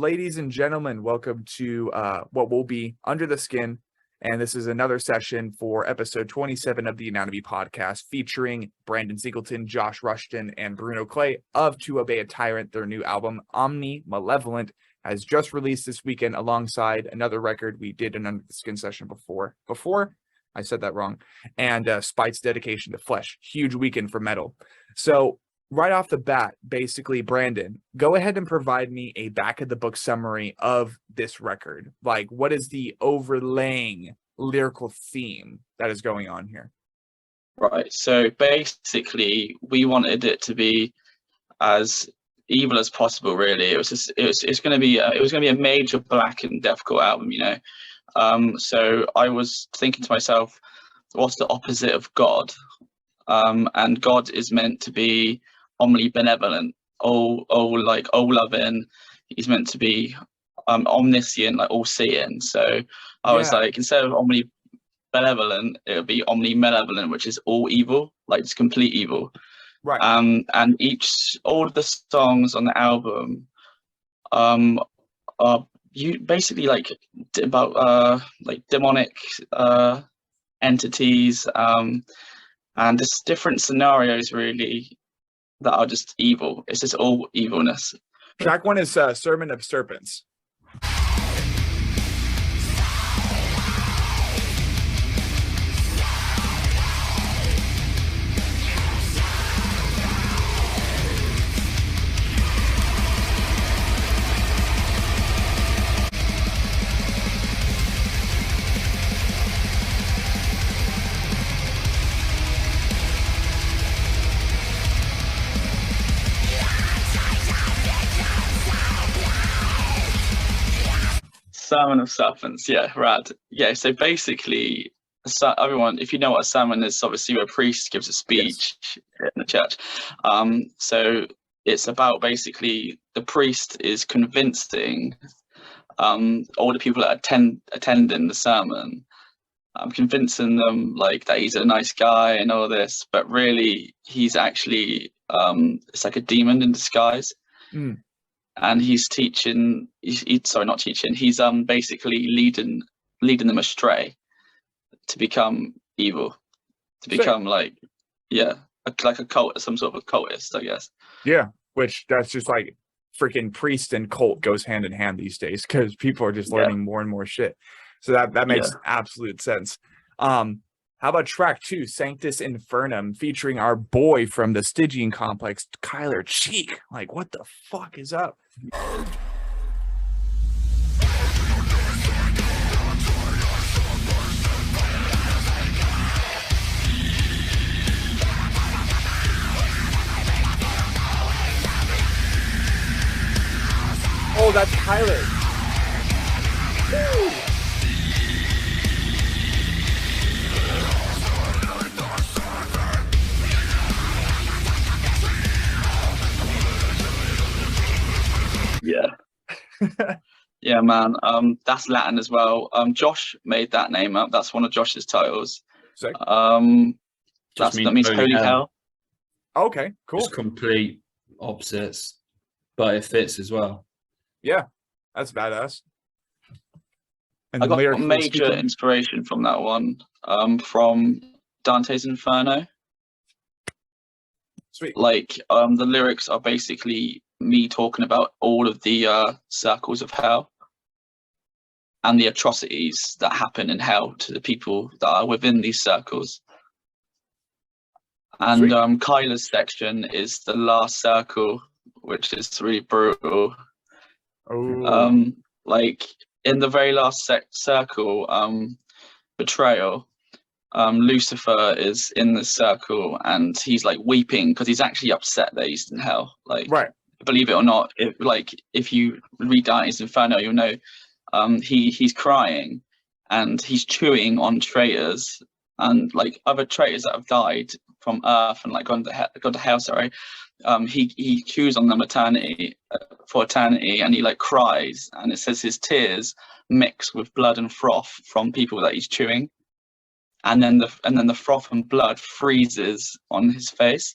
ladies and gentlemen, welcome to what will be Under the Skin. And this is another session for episode 27 of the Anatomy podcast featuring Brandon Singleton, Josh Hushton, and Bruno Clay of To Obey A Tyrant. Their new album, Omnimalevolence, has just released this weekend alongside another record we did an Under the Skin session before. I said that wrong. And Spite's Dedication to Flesh. Huge weekend for metal. So right off the bat, basically, Brandon, go ahead and provide me a back of the book summary of this record. Like, what is the overlaying lyrical theme that is going on here? Right. So basically, we wanted it to be as evil as possible. Really, it's going to be a major Blackened deathcore album. So I was thinking to myself, what's the opposite of God? And God is meant to be omnibenevolent, all loving. He's meant to be omniscient, like all seeing. So I was like, instead of omnibenevolent, it would be omnimalevolent, which is all evil, like it's complete evil. Right. And all of the songs on the album are you basically like about demonic entities and just different scenarios really that are just evil. It's just all evilness. Track one is Sermon of Serpents. Sermon of Serpents, yeah, rad. Yeah, so basically, everyone, if you know what a sermon is, obviously a priest gives a speech in the church. So it's about basically the priest is convincing all the people that attending the sermon, convincing them like that he's a nice guy and all this, but really he's actually it's like a demon in disguise. And he's teaching. He's basically leading them astray to become evil, to become like a cult, some sort of a cultist, I guess. Yeah, which that's just like freaking priest and cult goes hand in hand these days because people are just learning more and more shit. So that makes absolute sense. How about track 2, Sanctus Infernum, featuring our boy from the Stygian complex, Kyler Cheek? Like, what the fuck is up? Oh, that's Kyler. Woo! Yeah, man. That's Latin as well. Josh made that name up. That's one of Josh's titles. Sick. That means holy hell. Okay, cool. It's complete opposites, but it fits as well. Yeah, that's badass. And I got major inspiration from that one, from Dante's Inferno. Sweet. Like, the lyrics are basically me talking about all of the circles of hell and the atrocities that happen in hell to the people that are within these circles. And Kyler's section is the last circle, which is really brutal. Like in the very last circle, Betrayal, Lucifer is in the circle and he's like weeping because he's actually upset that he's in hell. Like, believe it or not, if you read Dante's Inferno, you'll know he's crying and he's chewing on traitors and like other traitors that have died from Earth and like gone to hell. He chews on them for eternity, and he like cries, and it says his tears mix with blood and froth from people that he's chewing, and then the froth and blood freezes on his face.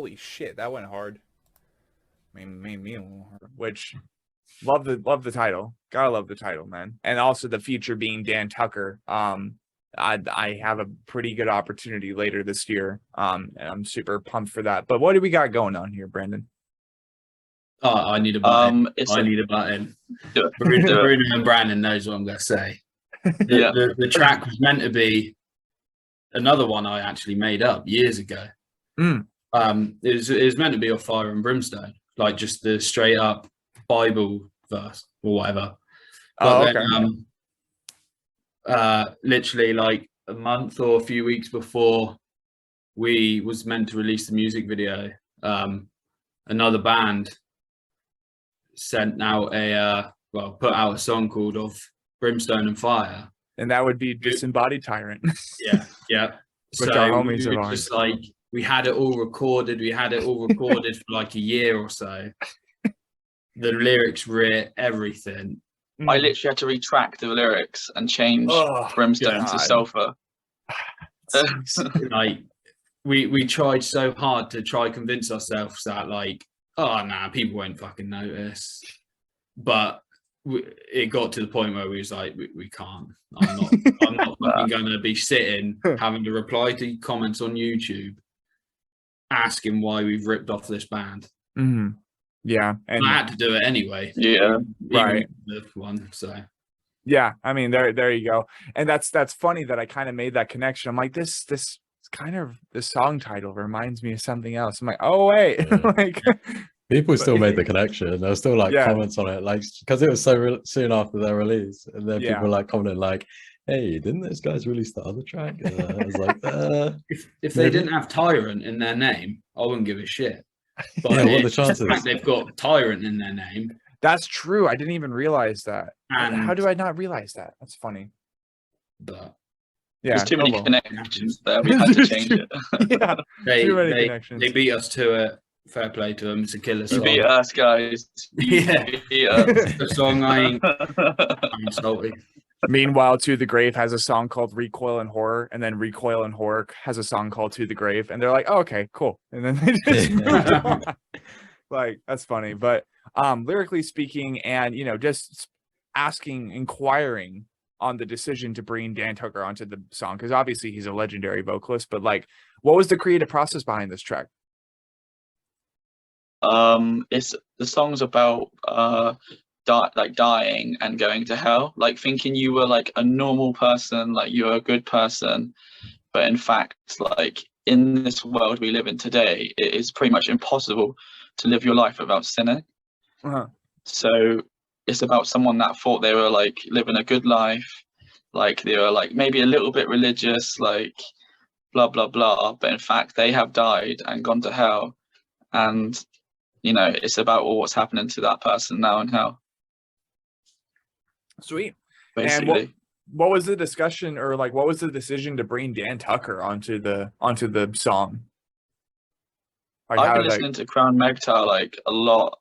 Holy shit, that went hard. Made me a little hard. Which love the title. Gotta love the title, man. And also the feature being Dan Tucker. I have a pretty good opportunity later this year. And I'm super pumped for that. But what do we got going on here, Brandon? Oh, I need a button. I need a button. Bruno and Brandon knows what I'm going to say. Yeah. The track was meant to be another one I actually made up years ago. It was meant to be off Fire and Brimstone, like just the straight up Bible verse or whatever. But then, literally like a month or a few weeks before we was meant to release the music video, another band sent out put out a song called Of Brimstone and Fire, and that would be Disembodied Tyrant. yeah. Which our homies of ours. Just like we had it all recorded for like a year or so. The lyrics writ everything. I literally had to retract the lyrics and change Brimstone to Sulphur. Like we tried so hard to try convince ourselves that like, oh nah, people won't fucking notice. But it got to the point where we was like, we can't. I'm not fucking gonna be sitting having to reply to comments on YouTube asking why we've ripped off this band. Yeah, and I had to do it anyway. Yeah, right. The one, so yeah. I mean, there you go. And that's funny that I kind of made that connection. I'm like, this kind of the song title reminds me of something else. I'm like, oh wait, like people still made the connection. There was still like comments on it, like because it was so soon after their release, and then people were like commenting like, "Hey, didn't those guys release the other track?" I was like, if they didn't have Tyrant in their name, I wouldn't give a shit. But what are the chances? They've got Tyrant in their name. That's true. I didn't even realize that. And how do I not realize that? That's funny. But yeah, there's too many connections there. We had to change it. Yeah, too many connections. They beat us to it. Fair play to them. It's a killer song. You beat us, guys. Yeah, the song I'm salty. Meanwhile, To the Grave has a song called Recoil and Horror, and then Recoil and Horror has a song called To the Grave, and they're like, oh, okay, cool. And then they just moved on. Like, that's funny. But lyrically speaking, and just inquiring on the decision to bring Dan Tucker onto the song, because obviously he's a legendary vocalist, but like, what was the creative process behind this track? It's the song's about dying and going to hell, like thinking you were like a normal person, like you're a good person, but in fact, like in this world we live in today, it is pretty much impossible to live your life without sinning. So it's about someone that thought they were like living a good life, like they were like maybe a little bit religious, like blah blah blah, but in fact they have died and gone to hell, and it's about what's happening to that person now in hell. Sweet. Basically. And what was the discussion, or like what was the decision to bring Dan Tucker onto the song? Like, I've been listening to Crown Megtar like a lot.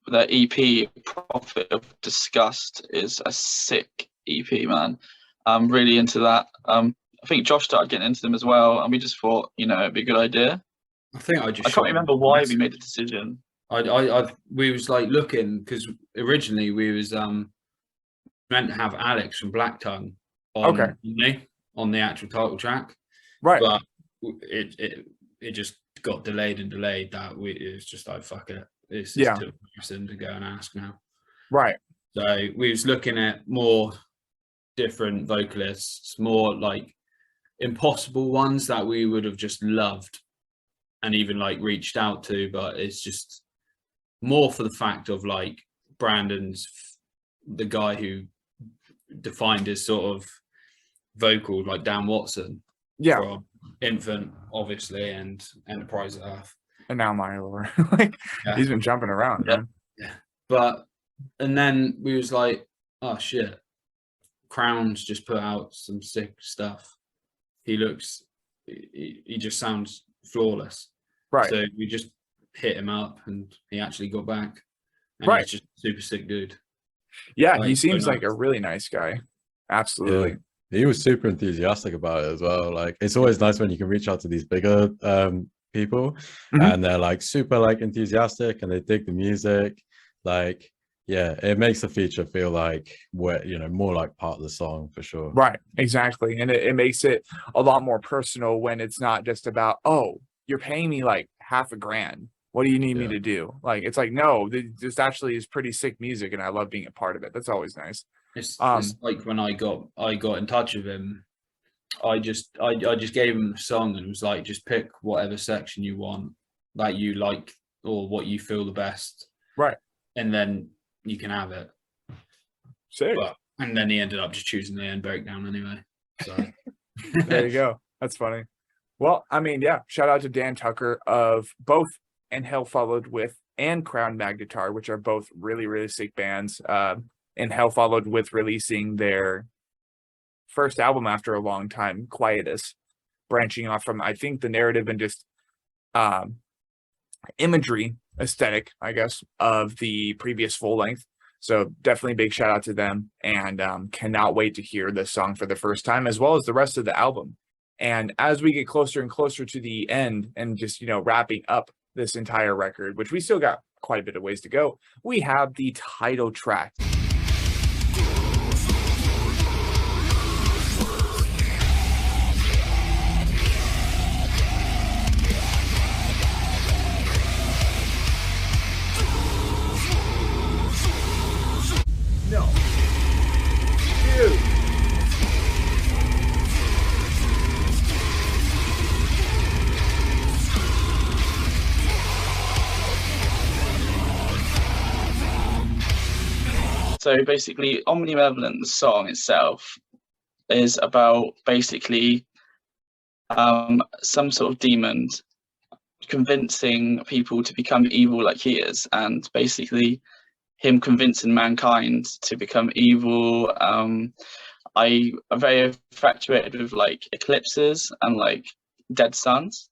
Their EP Prophet of Disgust is a sick EP, man. I'm really into that. I think Josh started getting into them as well, and we just thought, it'd be a good idea. I can't remember why we made the decision. We was like looking, because originally we was meant to have Alex from Black Tongue on the actual title track, right? But it just got delayed. That it was just like, fuck it, it's too embarrassing to go and ask now, right? So we was looking at more different vocalists, more like impossible ones that we would have just loved and even like reached out to, but it's just more for the fact of like Brandon's the guy who defined his sort of vocal, like Dan Watson, from Infant obviously and Enterprise Earth, and now my Lord. Like he's been jumping around, man. But and then we was like, oh shit, Crown's just put out some sick stuff. He just sounds flawless, right? So we just hit him up and he actually got back, and he's just a super sick dude. He seems like a really nice guy. Absolutely. He was super enthusiastic about it as well. Like, it's always nice when you can reach out to these bigger people, and they're like super like enthusiastic and they dig the music. Like, yeah, it makes the feature feel like we're, you know, more like part of the song for sure. Right, exactly. And it makes it a lot more personal when it's not just about, oh, you're paying me like $500,000. What do you need me to do? Like, it's like, no, this actually is pretty sick music and I love being a part of it. That's always nice. It's like when I got in touch with him, I just gave him a song and was like, just pick whatever section you want, that you like, or what you feel the best. Right. And then you can have it. Sick. And then he ended up just choosing the end breakdown anyway. So there you go. That's funny. Well, I mean, yeah, shout out to Dan Tucker of both And Hell Followed With and Crown Magnetar, which are both really, really sick bands. And Hell Followed With releasing their first album after a long time, Quietus, branching off from, I think, the narrative and just imagery aesthetic, I guess, of the previous full length. So definitely big shout out to them, and cannot wait to hear this song for the first time, as well as the rest of the album. And as we get closer and closer to the end and just, you know, wrapping up this entire record, which we still got quite a bit of ways to go, we have the title track. No. Dude. So basically, Omnimalevolence, the song itself, is about basically some sort of demon convincing people to become evil like he is, and basically him convincing mankind to become evil. I'm very infatuated with like eclipses and like dead suns.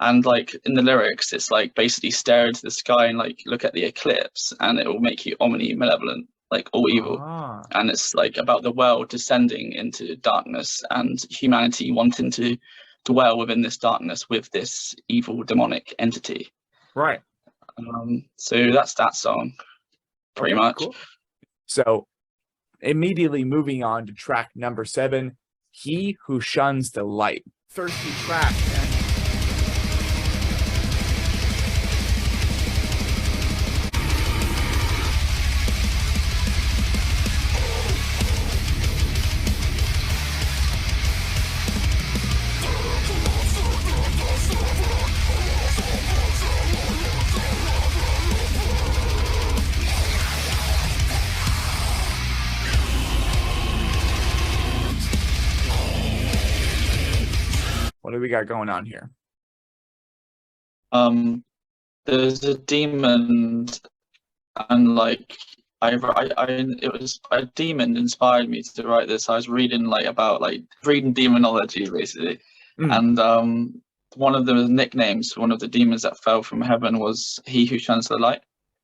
And like in the lyrics, it's like basically stare into the sky and like look at the eclipse and it will make you omni-malevolent, like all evil. And it's like about the world descending into darkness and humanity wanting to dwell within this darkness with this evil demonic entity. Right. So that's that song, pretty much. Cool. So immediately moving on to track number 7, He Who Shuns the Light. Thirsty track, man. What do we got going on here? There's a demon, and like it was a demon inspired me to write this. I was reading about reading demonology basically, and one of the nicknames, one of the demons that fell from heaven was He Who Shuns the Light.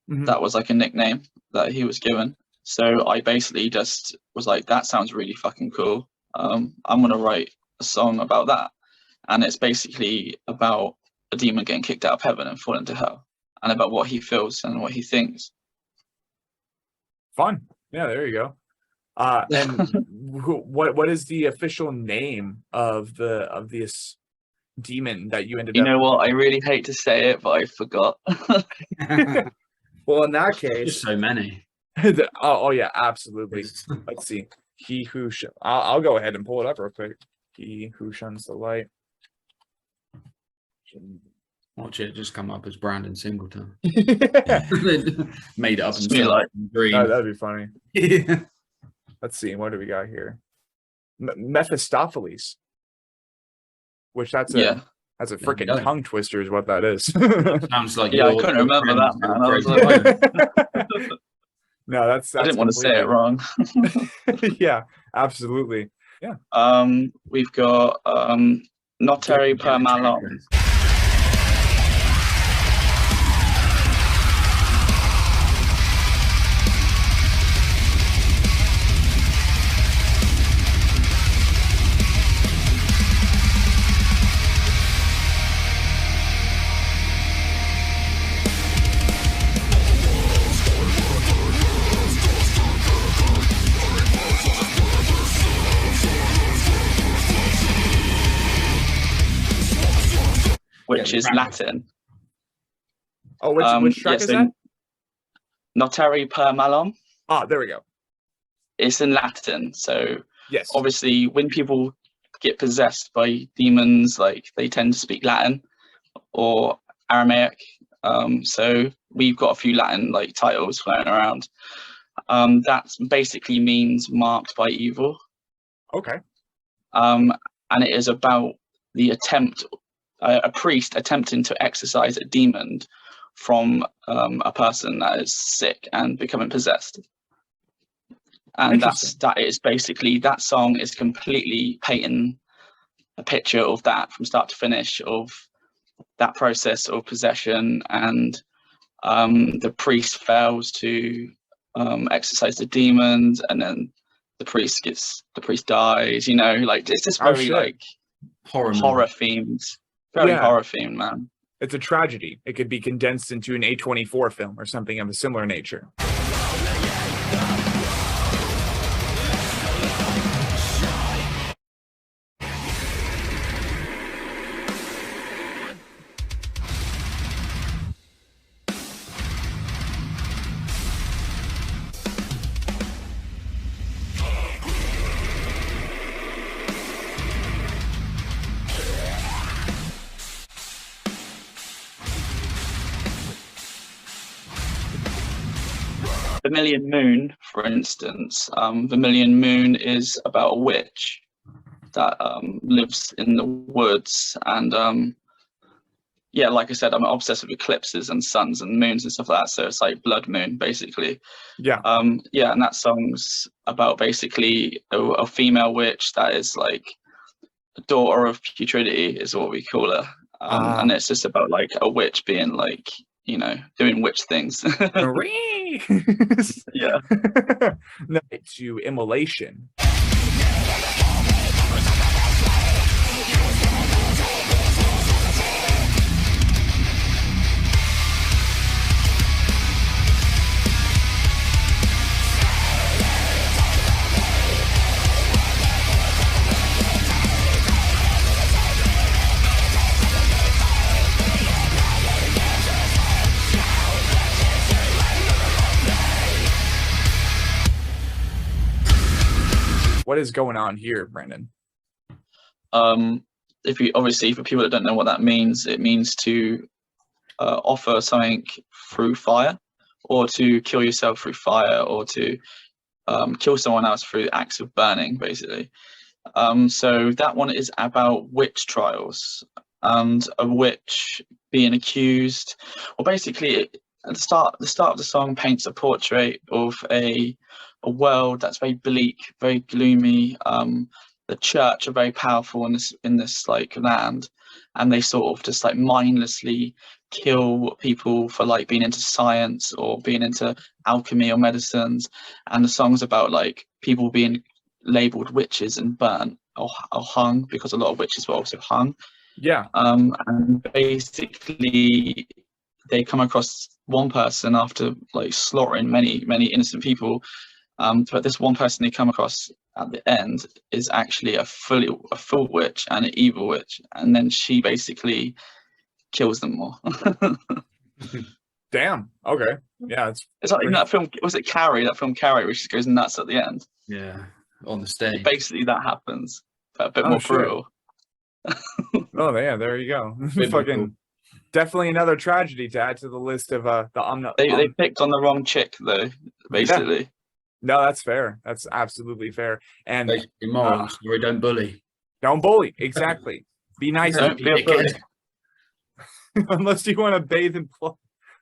That was like a nickname that he was given. So I basically just was like, that sounds really fucking cool. I'm gonna write a song about that. And it's basically about a demon getting kicked out of heaven and falling to hell, and about what he feels and what he thinks. Fun. Yeah, there you go. And what is the official name of this demon that you ended up? You know what? I really hate to say it, but I forgot. Well, in that case, there's so many. Oh yeah, absolutely. Let's see. He who I'll go ahead and pull it up real quick. He Who Shuns the Light. Watch it just come up as Brandon Singleton. Yeah. Made it up in green. That'd be funny. Yeah. Let's see. What do we got here? Mephistopheles. Which that's a freaking tongue twister is what that is. Sounds like I couldn't remember that, man. I was like, no, that's I didn't want to say it wrong. Yeah, absolutely. Yeah. We've got Notary per Malon. which is Latin. Oh, which track is that? Notari per malum. Ah, there we go. It's in Latin. So yes, obviously when people get possessed by demons, like they tend to speak Latin or Aramaic. So we've got a few Latin like titles floating around. That basically means marked by evil. Okay. And it is about the attempt, a priest attempting to exorcise a demon from a person that is sick and becoming possessed. And that is basically, that song is completely painting a picture of that from start to finish, of that process of possession, and the priest fails to exorcise the demons, and then the priest dies, you know, like it's just very like horror themed, very horror themed, man. It's a tragedy. It could be condensed into an A24 film or something of a similar nature. Vermilion Moon, for instance, Vermilion Moon is about a witch that lives in the woods, and yeah, like I said, I'm obsessed with eclipses and suns and moons and stuff like that, so it's like blood moon basically. Yeah. Yeah, and that song's about basically a female witch that is like a daughter of putridity is what we call her, and it's just about like a witch being like, you know, doing witch things. Yeah. To Immolation. What is going on here, Brandon? If you obviously, for people that don't know what that means, it means to offer something through fire, or to kill yourself through fire, or to kill someone else through acts of burning, basically. So that one is about witch trials and a witch being accused. Well, basically, at the start of the song paints a portrait of a world that's very bleak, very gloomy. The church are very powerful in this like land, and they sort of just like mindlessly kill people for like being into science or being into alchemy or medicines. And the song's about like people being labeled witches and burnt or hung, because a lot of witches were also hung. Yeah. And basically they come across one person after like slaughtering many innocent people, but this one person they come across at the end is actually a full witch and an evil witch, and then she basically kills them all. Damn. Okay. Yeah, it's like in that film, was it Carrie? That film Carrie, where she goes nuts at the end. Yeah, on the stage. Basically, that happens, but a bit more brutal. Oh yeah, there you go. Fucking definitely another tragedy to add to the list of the They picked on the wrong chick though, basically. Yeah. No, that's fair. That's absolutely fair. And basically moral story, don't bully. Don't bully. Exactly. Be nice. Don't be a bully. Unless you want to bathe in blood,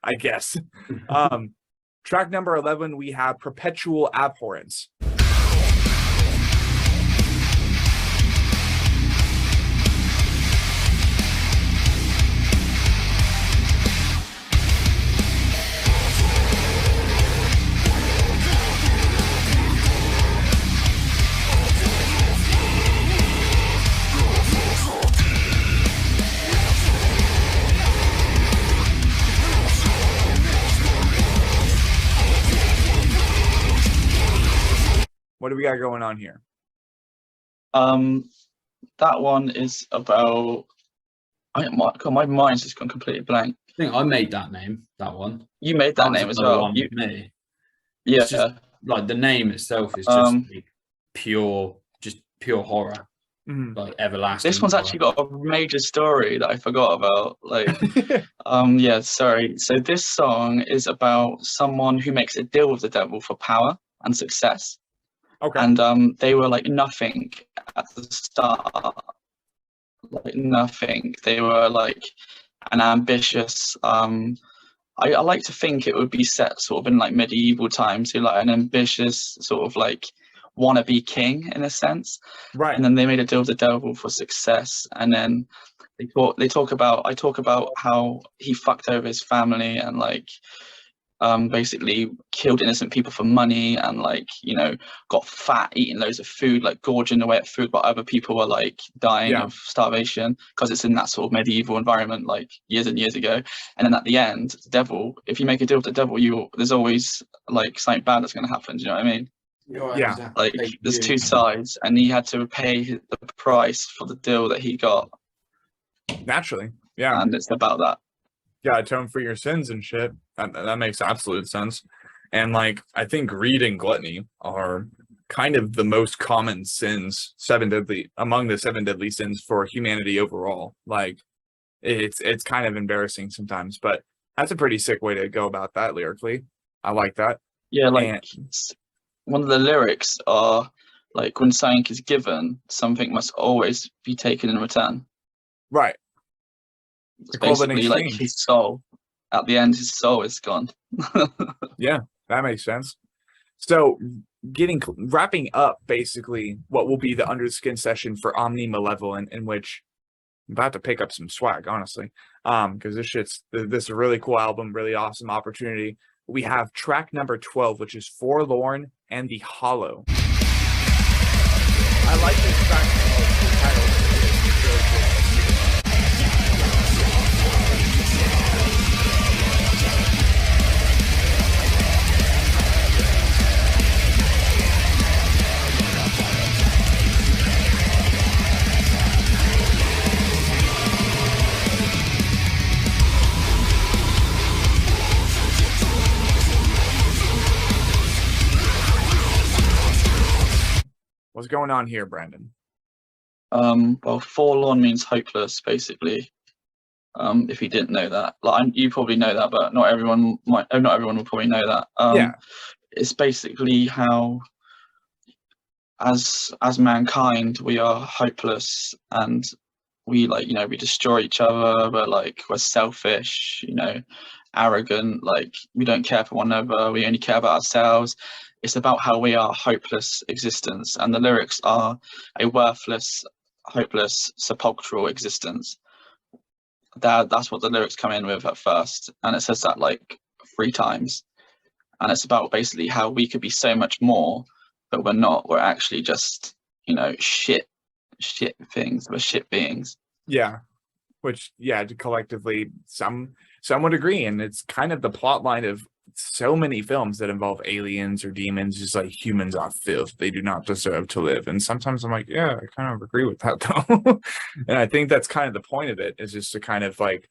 I guess. Track number 11, we have Perpetual Abhorrence. What do we got going on here? That one is about God, my mind's just gone completely blank. I think I made that name, that one. You made that name as well. One with me. Yeah. It's just, like, the name itself is just like, pure horror. Like everlasting. This one's horror. actually got a major story that I forgot about. Like, yeah, sorry. So this song is about someone who makes a deal with the devil for power and success. Okay. And they were like nothing at the start. Like nothing. They were like an ambitious. I like to think it would be set sort of in like medieval times, so like an ambitious sort of like wannabe king in a sense. Right. And then they made a deal with the devil for success. And then I talk about how he fucked over his family and like basically killed innocent people for money and like, you know, got fat eating loads of food, like gorging away at food, but other people were like dying of starvation because it's in that sort of medieval environment like years and years ago. And then at the end, the devil, if you make a deal with the devil, there's always like something bad that's going to happen. Do you know what I mean? Yeah. Like there's two sides, and he had to pay the price for the deal that he got. Naturally. Yeah. And it's about that. Yeah, atone for your sins and shit. That makes absolute sense. And like, I think greed and gluttony are kind of the most common sins, among the 7 deadly sins for humanity overall. Like, it's kind of embarrassing sometimes, but that's a pretty sick way to go about that lyrically. I like that. Yeah, like one of the lyrics are like, when something is given, something must always be taken in return. Right. It's basically like his soul. At the end, his soul is gone. Yeah, that makes sense. So wrapping up basically what will be the Under the Skin session for Omnimalevolence, in which I'm about to pick up some swag, honestly. Because this is a really cool album, really awesome opportunity. We have track number 12, which is Forlorn and the Hollow. I like this track. The title is really cool. What's going on here, Brandon? Well, forlorn means hopeless, basically. If you didn't know that, like you probably know that, but not everyone will probably know that. Yeah, it's basically how, as mankind, we are hopeless and we like, you know, we destroy each other. But like we're selfish, you know, arrogant. Like we don't care for one another. We only care about ourselves. It's about how we are a hopeless existence, and the lyrics are a worthless, hopeless, sepulchral existence. That's what the lyrics come in with at first, and it says that like 3 times, and it's about basically how we could be so much more, but we're not. We're actually just, you know, shit things. We're shit beings. Yeah, which collectively some would agree, and it's kind of the plot line of so many films that involve aliens or demons, just like humans are filth. They do not deserve to live. And sometimes I'm like, yeah, I kind of agree with that though. And I think that's kind of the point of it, is just to kind of like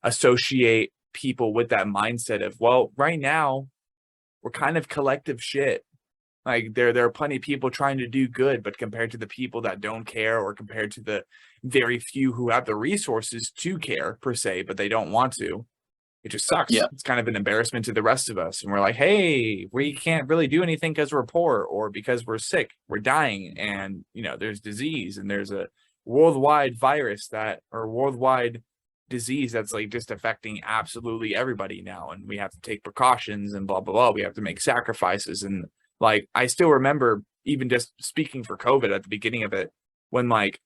associate people with that mindset of, well, right now we're kind of collective shit. Like there are plenty of people trying to do good, but compared to the people that don't care, or compared to the very few who have the resources to care per se, but they don't want to, it just sucks. Yeah. It's kind of an embarrassment to the rest of us. And we're like, hey, we can't really do anything because we're poor or because we're sick. We're dying. And, you know, there's disease, and there's a worldwide virus worldwide disease that's like just affecting absolutely everybody now. And we have to take precautions and blah, blah, blah. We have to make sacrifices. And like, I still remember, even just speaking for COVID at the beginning of it, when like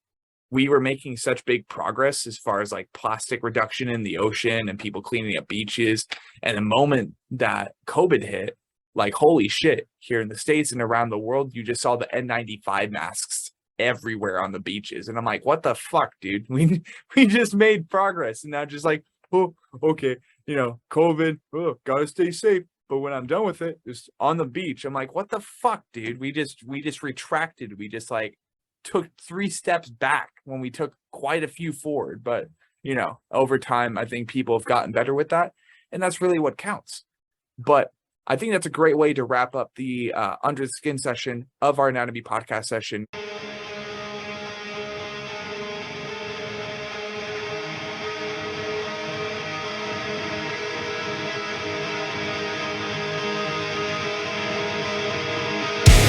we were making such big progress as far as like plastic reduction in the ocean and people cleaning up beaches. And the moment that COVID hit, like, holy shit, here in the States and around the world, you just saw the N95 masks everywhere on the beaches. And I'm like, what the fuck, dude? We just made progress. And now just like, oh, okay, you know, COVID, oh, gotta stay safe. But when I'm done with it, just on the beach, I'm like, what the fuck, dude? We just retracted. We just like took 3 steps back when we took quite a few forward. But you know, over time, I think people have gotten better with that, and that's really what counts. But I think that's a great way to wrap up the Under the Skin session of our Anatomy podcast session.